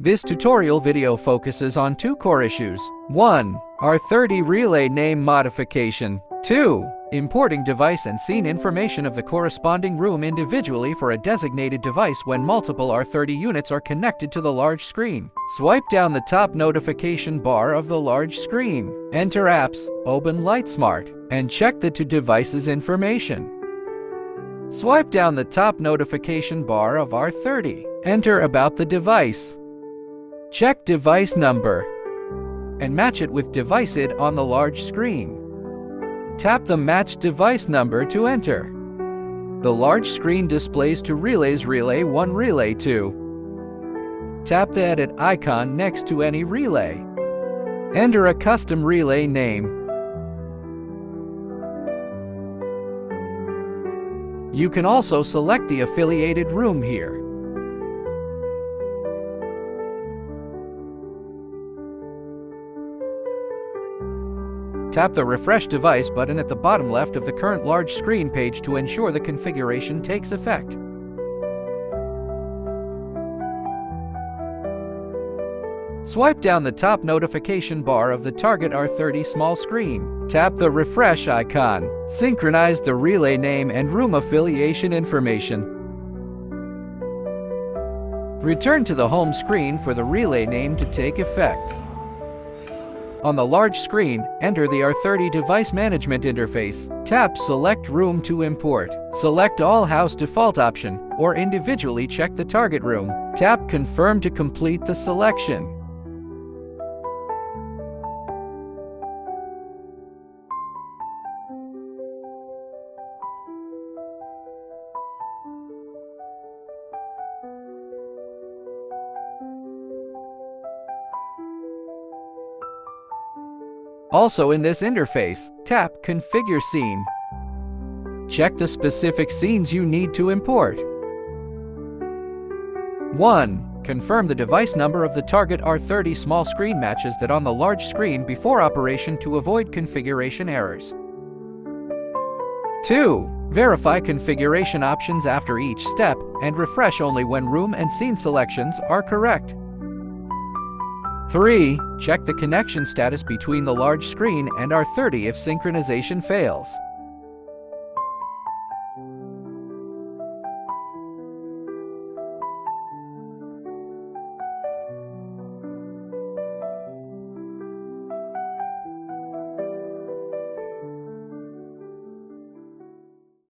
This tutorial video focuses on two core issues. 1. R30 relay name modification. 2. Importing device and scene information of the corresponding room individually for a designated device when multiple R30 units are connected to the large screen. Swipe down the top notification bar of the large screen. Enter Apps, open LiteSmart, and check the two devices information. Swipe down the top notification bar of R30. Enter About the device. Check device number and match it with device ID on the large screen. Tap the Match Device Number to enter. The large screen displays two relays, Relay 1, Relay 2. Tap the Edit icon next to any relay. Enter a custom relay name. You can also select the affiliated room here. Tap the Refresh Device button at the bottom left of the current large screen page to ensure the configuration takes effect. Swipe down the top notification bar of the target R30 small screen. Tap the refresh icon. Synchronize the relay name and room affiliation information. Return to the home screen for the relay name to take effect. On the large screen, enter the R30 device management interface. Tap Select Room to import. Select All House Default option, or individually check the target room. Tap Confirm to complete the selection. Also in this interface, tap Configure Scene. Check the specific scenes you need to import. 1. Confirm the device number of the target R30 small screen matches that on the large screen before operation to avoid configuration errors. 2. Verify configuration options after each step and refresh only when room and scene selections are correct. 3. Check the connection status between the large screen and R30 if synchronization fails.